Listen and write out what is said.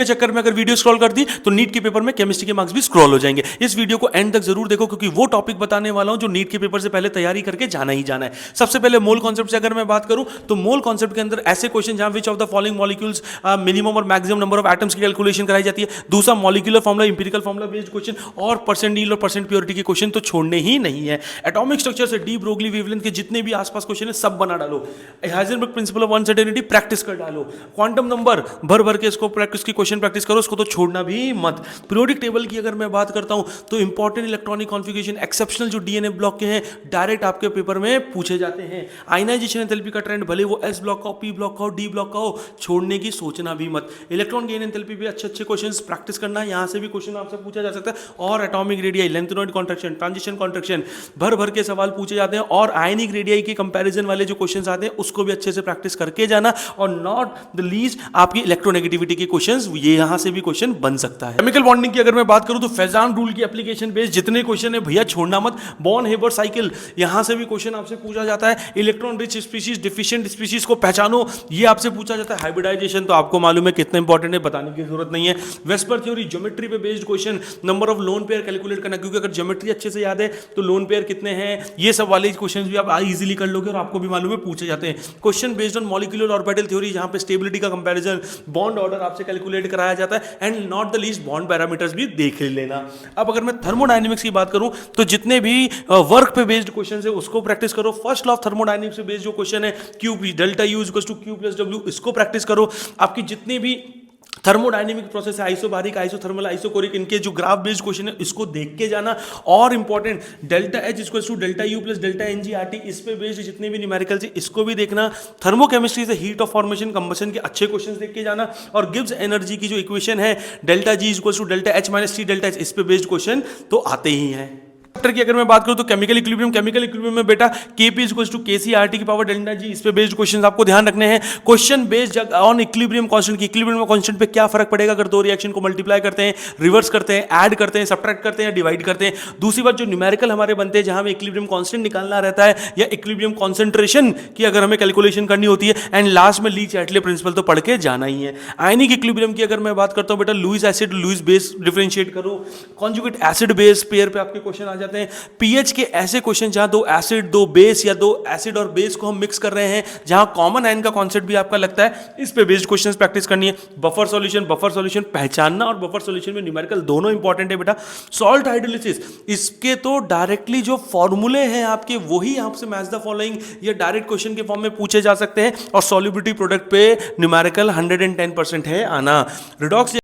के चक्कर में अगर वीडियो स्क्रॉल कर दी तो नीट के पेपर में केमिस्ट्री के मार्क्स भी स्क्रॉल हो जाएंगे। इस वीडियो को एंड तक जरूर देखो क्योंकि वो टॉपिक बताने वाला हूं जो नीट के पेपर से पहले तैयारी करके जाना ही जाना है। सबसे पहले मोल कॉन्सेप्ट से अगर मैं बात करूं तो मोल कॉन्सेप्ट के अंदर ऐसे क्वेश्चन जहां which of the following molecules minimum और मैक्सिमम नंबर ऑफ एटम्स की कैलकुलेशन कराई जाती है। दूसरा molecular formula, empirical formula based question और परसेंट यील्ड और परसेंट प्योरिटी के क्वेश्चन तो छोड़ने ही नहीं है। एटॉमिक स्ट्रक्चर से डी ब्रोगली वेवलेंथ के जितने भी आसपास क्वेश्चन है सब बना डालो। Heisenberg principle of uncertainty practice कर डालो। क्वांटम नंबर भर भर के इसको प्रैक्टिस की क्वेश्चन प्रैक्टिस करो, उसको तो छोड़ना भी मत। पीरियोडिक टेबल की अगर मैं बात करता हूं तो इंपॉर्टेंट इलेक्ट्रॉनिक कॉन्फ़िगरेशन एक्सेप्शनल जो डीएनए ब्लॉक के हैं डायरेक्ट आपके पेपर में पूछे जाते हैं। आयनाइजेशन एंथैल्पी का ट्रेंड भले वो एस ब्लॉक का हो, पी ब्लॉक का हो, डी ब्लॉक का हो, छोड़ने की सोचना भी मत। इलेक्ट्रॉन गेन एंथैल्पी भी अच्छे अच्छे क्वेश्चंस प्रैक्टिस करना, यहां से भी क्वेश्चन आपसे पूछा जा सकता है। और atomic radii, lanthanoid contraction, transition contraction भर भर के सवाल पूछे जाते हैं। और आयनिक रेडियाई के कंपैरिजन वाले जो क्वेश्चंस आते हैं उसको भी अच्छे से प्रैक्टिस करके जाना। और नॉट द लीस्ट आपकी इलेक्ट्रोनेगेटिविटी के क्वेश्चंस, ये यहां से भी क्वेश्चन बन सकता है। केमिकल बॉन्डिंग की अगर मैं बात करूं तो फेजान रूल की एप्लीकेशन बेस्ड जितने क्वेश्चन है भैया छोड़ना मत। बॉर्न हेबर साइकिल, यहां से भी क्वेश्चन आपसे पूछा जाता है। Electron rich species, deficient species को पहचानो, ये आपसे पूछा जाता है। हाइब्रिडाइजेशन तो आपको मालूम है कितना इंपॉर्टेंट है, बताने की जरूरत नहीं है। वेस्पर थ्योरी, ज्योमेट्री पे based question, number of lone pair calculate करना, क्योंकि अगर ज्योमेट्री अच्छे से याद है तो लोन पेयर कितने हैं, ये सब वाले क्वेश्चन भी आप इजीली कर लोगे और आपको भी मालूम है पूछे जाते हैं। Question based on molecular orbital theory, जहां पे स्टेबिलिटी का कंपैरिजन, बॉन्ड ऑर्डर आपसे कैलकुलेट कराया जाता है। And not the least bond parameters भी देख लेना। अब अगर मैं थर्मोडायनेमिक्स की बात करूं तो जितने भी वर्क पे बेस्ड क्वेश्चन है उसको प्रैक्टिस करो। फर्स्ट लॉ ऑफ थर्मोडायनेमिक्स पे बेस्ड जो क्वेश्चन है Q delta U equals to Q plus W, इसको प्रैक्टिस करो। आपकी जितनी भी थर्मोडायनेमिक प्रोसेस है, आइसोबारिक, आइसोथर्मल, आइसोकोरिक, इनके जो ग्राफ बेस्ड क्वेश्चन है इसको देख के जाना। और important delta H equals to delta U plus delta NGRT, इस पे बेस्ड जितने भी न्यूमेरिकल्स है इसको भी देखना। थर्मोकेमिस्ट्री से हीट ऑफ फॉर्मेशन, कंबशन के अच्छे क्वेश्चन देख के जाना। और गिब्स एनर्जी की जो इक्वेशन है delta G equals to delta H minus T delta H, इस पे बेस्ड क्वेश्चन तो आते ही हैं। चैप्टर की अगर मैं बात करूं तो केमिकल इक्विलिब्रियम में बेटा Kp इक्वल्स टू KcRT की पावर डेल्टा जी, इस पे बेस्ड क्वेश्चंस आपको ध्यान रखने हैं। Question based on equilibrium constant की, इक्विलिब्रियम कांस्टेंट पे क्या फर्क पड़ेगा अगर दो रिएक्शन को मल्टीप्लाई करते हैं, रिवर्स करते हैं, ऐड करते हैं, सब्ट्रैक्ट करते हैं, डिवाइड करते हैं। दूसरी बात जो न्यूमेरिकल हमारे बनते हैं जहां में इक्विलिब्रियम कांस्टेंट निकालना रहता है या इक्विलिब्रियम कॉन्सेंट्रेशन की अगर हमें कैलकुलेशन करनी होती है। एंड लास्ट में ली चैटले प्रिंसिपल तो पढ़ के जाना ही है। आयनिक इक्विलिब्रियम की अगर मैं बात करता हूं बेटा, Lewis acid, Lewis base differentiate करो। कॉन्जुगेट एसिड बेस पेयर पे आपके क्वेश्चन आ जाते हैं। पीएच के ऐसे क्वेश्चन जहां दो एसिड, दो बेस या दो एसिड और बेस को हम मिक्स कर रहे हैं, जहां कॉमन आयन का कॉन्सेप्ट भी आपका लगता है, इस पे बेस्ड क्वेश्चंस प्रैक्टिस करनी है। बफर सॉल्यूशन पहचानना और बफर सॉल्यूशन में न्यूमेरिकल दोनों इंपॉर्टेंट है बेटा। सॉल्ट हाइड्रोलिसिस, इसके तो डायरेक्टली जो फॉर्मूले हैं आपके वही आपसे मैच द फॉलोइंग या डायरेक्ट क्वेश्चन के फॉर्म में पूछे जा सकते हैं। और सॉल्युबिलिटी प्रोडक्ट पे न्यूमेरिकल 110% है आना। रिडॉक्स